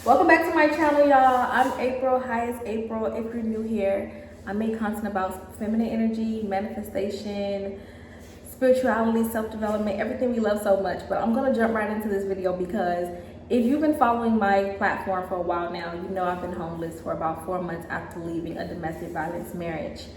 Welcome back to my channel, y'all. I'm April. Hi, it's April. If you're new here, I make content about feminine energy, manifestation, spirituality, self-development, everything we love so much. But I'm gonna jump right into this video because if you've been following my platform for a while now, you know I've been homeless for about 4 months after leaving a domestic violence marriage.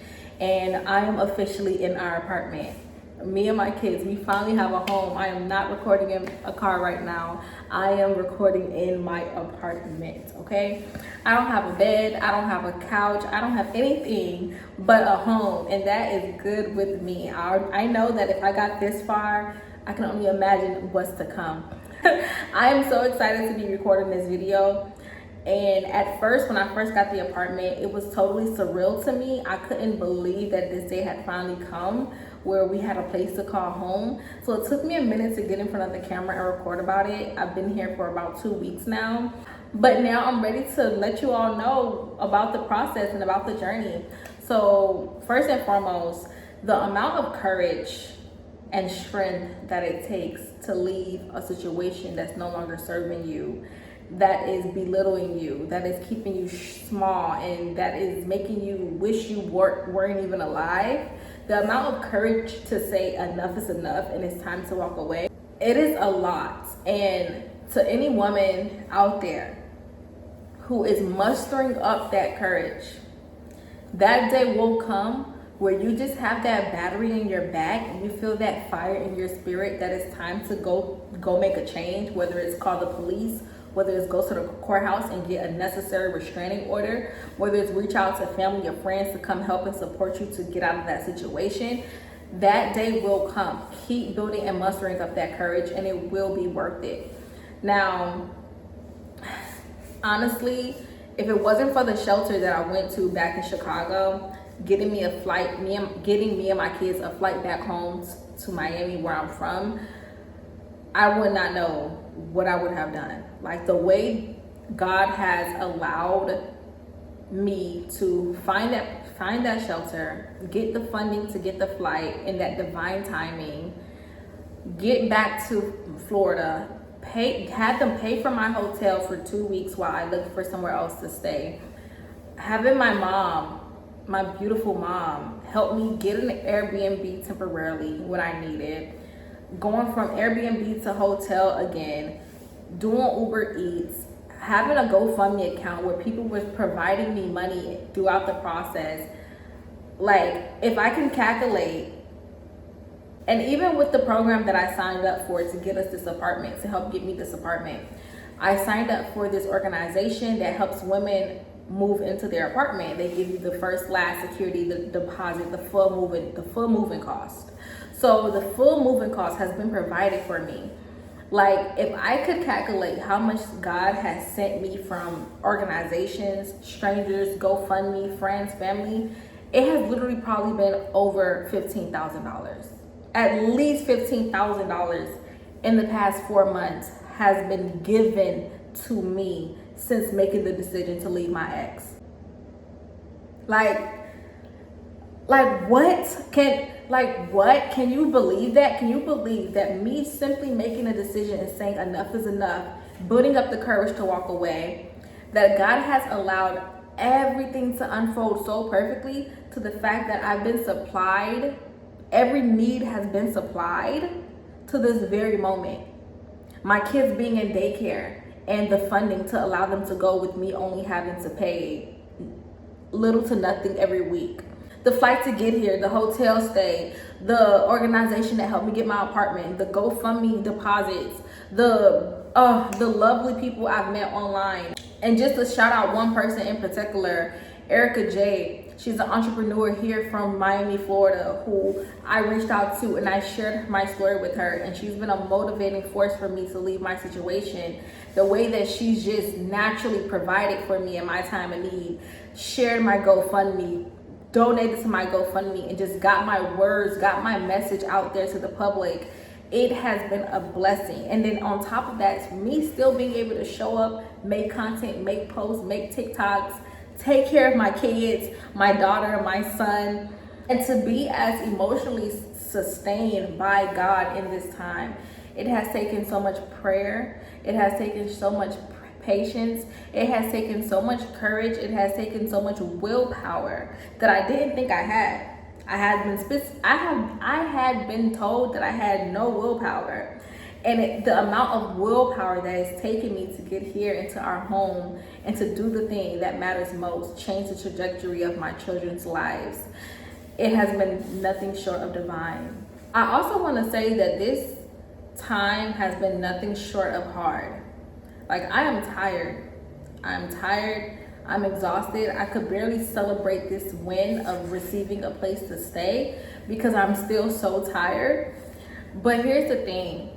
And I am officially in our apartment. Me and my kids, we finally have a home. I am not recording in a car right now. I am recording in my apartment, okay? I don't have a bed, I don't have a couch, I don't have anything but a home, and that is good with me. I know that if I got this far, I can only imagine what's to come. I am so excited to be recording this video. And at first, when I first got the apartment, it was totally surreal to me. I couldn't believe that this day had finally come where we had a place to call home. So it took me a minute to get in front of the camera and record about it. I've been here for about 2 weeks now. But now I'm ready to let you all know about the process and about the journey. So first and foremost, the amount of courage and strength that it takes to leave a situation that's no longer serving you, that is belittling you, that is keeping you small, and that is making you wish you weren't even alive. The amount of courage to say enough is enough and it's time to walk away, it is a lot. And to any woman out there who is mustering up that courage, that day will come where you just have that battery in your back and you feel that fire in your spirit that it's time to go make a change, whether it's call the police, whether it's go to the courthouse and get a necessary restraining order, whether it's reach out to family or friends to come help and support you to get out of that situation. That day will come. Keep building and mustering up that courage and it will be worth it. Now, honestly, if it wasn't for the shelter that I went to back in Chicago, getting me a flight, getting me and my kids a flight back home to Miami where I'm from, I would not know what I would have done. Like, the way God has allowed me to find that shelter, get the funding to get the flight in that divine timing, get back to Florida, had them pay for my hotel for 2 weeks while I looked for somewhere else to stay. Having my mom, my beautiful mom, help me get an Airbnb temporarily when I needed. Going from Airbnb to hotel again, doing Uber Eats, having a GoFundMe account where people were providing me money throughout the process. Like, if I can calculate, and even with the program that I signed up for to get us this apartment, to help get me this apartment, I signed up for this organization that helps women move into their apartment. They give you the first, last security, the deposit, the full moving cost. So the full moving cost has been provided for me. Like, if I could calculate how much God has sent me from organizations, strangers, GoFundMe, friends, family, it has literally probably been over $15,000. At least $15,000 in the past 4 months has been given to me since making the decision to leave my ex. What can you believe that? Can you believe that me simply making a decision and saying enough is enough, building up the courage to walk away, that God has allowed everything to unfold so perfectly to the fact that I've been supplied, every need has been supplied to this very moment. My kids being in daycare and the funding to allow them to go with me only having to pay little to nothing every week. The flight to get here, the hotel stay, the organization that helped me get my apartment, the GoFundMe deposits, the lovely people I've met online. And just to shout out one person in particular, Erica J. She's an entrepreneur here from Miami, Florida, who I reached out to and I shared my story with her. And she's been a motivating force for me to leave my situation. The way that she's just naturally provided for me in my time of need, shared my GoFundMe, donated to my GoFundMe, and just got my words, got my message out there to the public. It has been a blessing. And then on top of that, me still being able to show up, make content, make posts, make TikToks, take care of my kids, my daughter, my son, and to be as emotionally sustained by God in this time. It has taken so much prayer. It has taken so much patience. It has taken so much courage. It has taken so much willpower that I didn't think I had. I had been told that I had no willpower. And the amount of willpower that it's taken me to get here into our home and to do the thing that matters most, change the trajectory of my children's lives, it has been nothing short of divine. I also want to say that this time has been nothing short of hard. Like, I am tired. I'm tired. I'm exhausted. I could barely celebrate this win of receiving a place to stay because I'm still so tired. But here's the thing.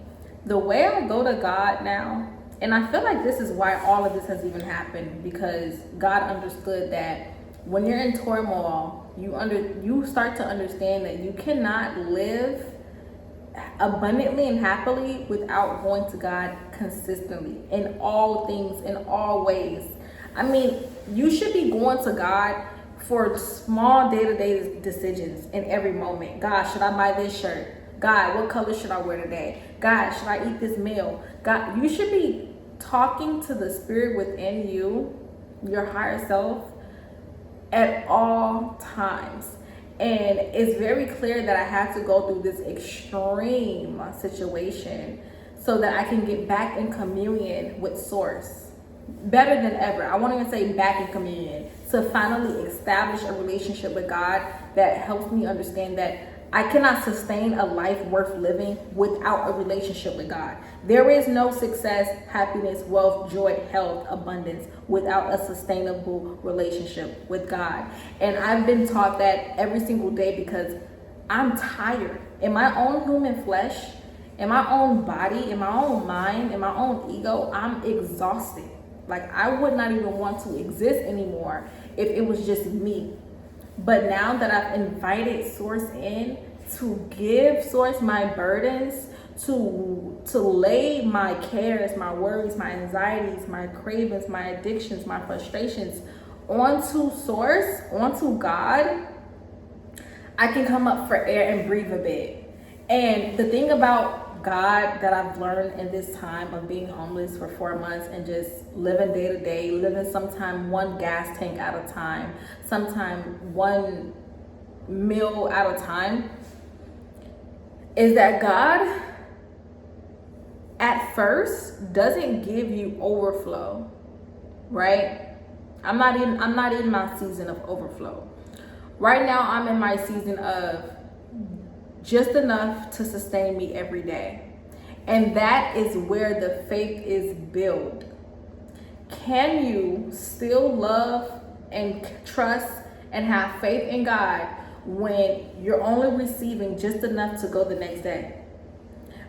The way I go to God now, and I feel like this is why all of this has even happened, because God understood that when you're in turmoil, you start to understand that you cannot live abundantly and happily without going to God consistently in all things, in all ways. I mean, you should be going to God for small day-to-day decisions in every moment. God, should I buy this shirt? God, what color should I wear today? God, should I eat this meal? God, you should be talking to the spirit within you, your higher self, at all times. And it's very clear that I have to go through this extreme situation so that I can get back in communion with Source better than ever. I won't even say back in communion, to finally establish a relationship with God that helps me understand that I cannot sustain a life worth living without a relationship with God. There is no success, happiness, wealth, joy, health, abundance without a sustainable relationship with God. And I've been taught that every single day because I'm tired. In my own human flesh, in my own body, in my own mind, in my own ego, I'm exhausted. Like, I would not even want to exist anymore if it was just me. But now that I've invited Source in to give Source my burdens, to lay my cares, my worries, my anxieties, my cravings, my addictions, my frustrations onto Source, onto God, I can come up for air and breathe a bit. And the thing about God that I've learned in this time of being homeless for 4 months and just living day to day, living sometime one gas tank at a time, sometime one meal at a time, is that God at first doesn't give you overflow, right? I'm not in my season of overflow. Right now I'm in my season of just enough to sustain me every day. And that is where the faith is built. Can you still love and trust and have faith in God when you're only receiving just enough to go the next day?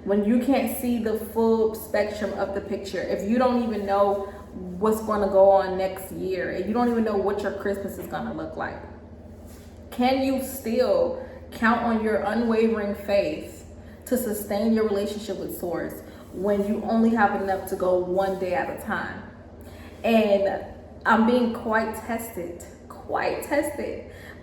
When you can't see the full spectrum of the picture, if you don't even know what's going to go on next year, and you don't even know what your Christmas is going to look like, can you still count on your unwavering faith to sustain your relationship with Source when you only have enough to go one day at a time? And I'm being quite tested,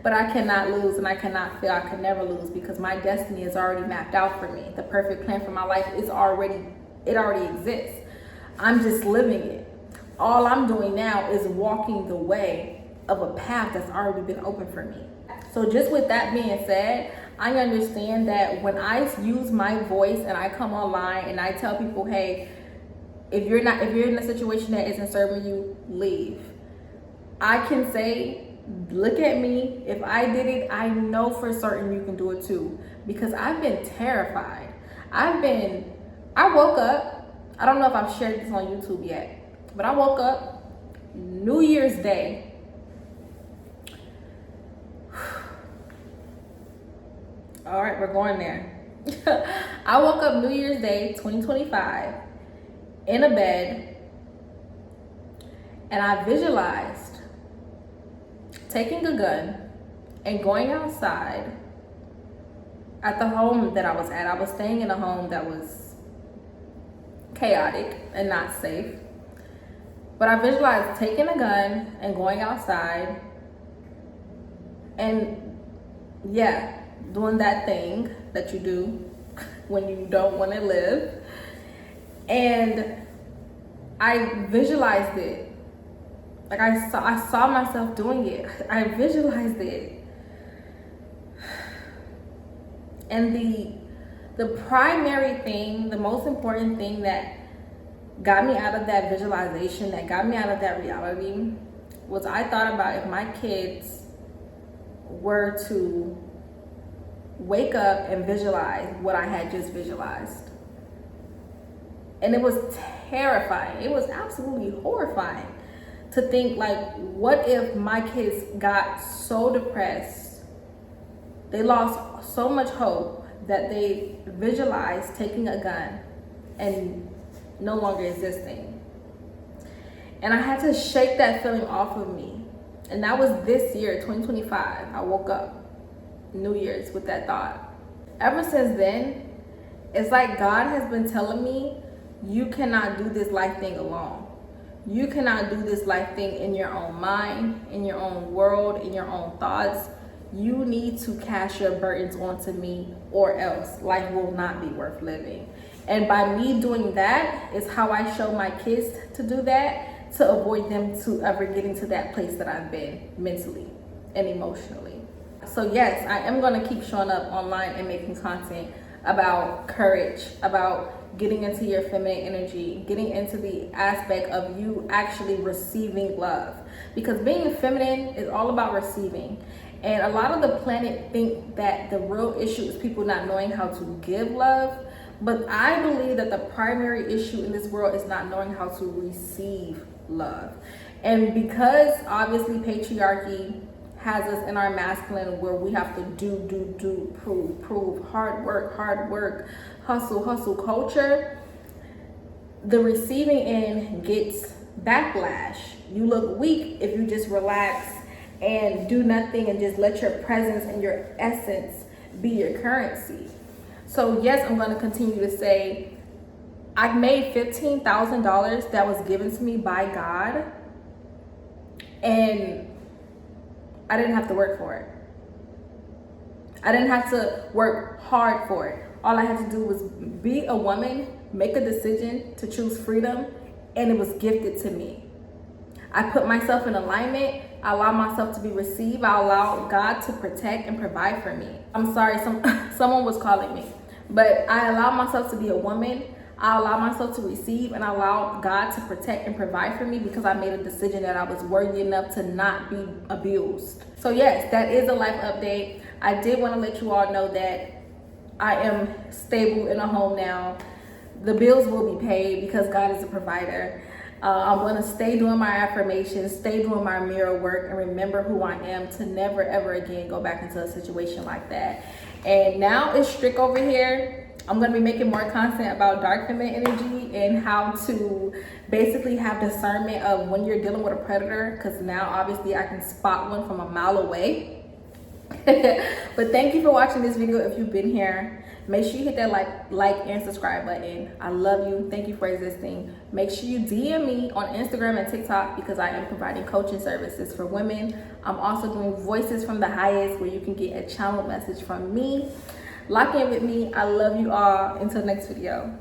but I cannot lose and I cannot fail. I can never lose because my destiny is already mapped out for me. The perfect plan for my life is already exists. I'm just living it. All I'm doing now is walking the way of a path that's already been open for me. So just with that being said, I understand that when I use my voice and I come online and I tell people, hey, if you're in a situation that isn't serving you, leave. I can say, look at me. If I did it, I know for certain you can do it too. Because I've been terrified. I woke up, I don't know if I've shared this on YouTube yet, but I woke up New Year's Day. All right, we're going there. I woke up New Year's Day, 2025, in a bed, and I visualized taking a gun and going outside at the home that I was at. I was staying in a home that was chaotic and not safe. But I visualized taking a gun and going outside and, yeah, doing that thing that you do when you don't want to live. And I visualized it. Like I saw myself doing it. I visualized it. And the primary thing, the most important thing that got me out of that visualization, that got me out of that reality, was I thought about if my kids were to wake up and visualize what I had just visualized. And it was terrifying. It was absolutely horrifying to think, like, what if my kids got so depressed, they lost so much hope that they visualized taking a gun and no longer existing. And I had to shake that feeling off of me. And that was this year, 2025. I woke up New Year's with that thought. Ever since then, it's like God has been telling me, you cannot do this life thing alone. You cannot do this life thing in your own mind, in your own world, in your own thoughts. You need to cast your burdens onto me, or else life will not be worth living. And by me doing that is how I show my kids to do that, to avoid them to ever getting to that place that I've been mentally and emotionally. So yes, I am going to keep showing up online and making content about courage, about getting into your feminine energy, getting into the aspect of you actually receiving love. Because being feminine is all about receiving. And a lot of the planet think that the real issue is people not knowing how to give love. But I believe that the primary issue in this world is not knowing how to receive love. And because obviously patriarchy has us in our masculine, where we have to do, prove, hard work, hustle culture, the receiving end gets backlash. You look weak if you just relax and do nothing and just let your presence and your essence be your currency. So yes, I'm going to continue to say, I made $15,000 that was given to me by God, and I didn't have to work for it. I didn't have to work hard for it. All I had to do was be a woman, make a decision to choose freedom, and it was gifted to me. I put myself in alignment. I allow myself to be received. I allow God to protect and provide for me. I'm sorry, someone was calling me. But I allow myself to be a woman. I allow myself to receive, and I allow God to protect and provide for me, because I made a decision that I was worthy enough to not be abused. So yes, that is a life update. I did want to let you all know that I am stable in a home now. The bills will be paid because God is a provider. I'm going to stay doing my affirmations, stay doing my mirror work, and remember who I am, to never ever again go back into a situation like that. And now it's strict over here. I'm going to be making more content about dark feminine energy and how to basically have discernment of when you're dealing with a predator, because now obviously I can spot one from a mile away. But thank you for watching this video. If you've been here, make sure you hit that like and subscribe button. I love you. Thank you for existing. Make sure you DM me on Instagram and TikTok, because I am providing coaching services for women. I'm also doing Voices from the Highest, where you can get a channel message from me. Lock in with me. I love you all. Until next video.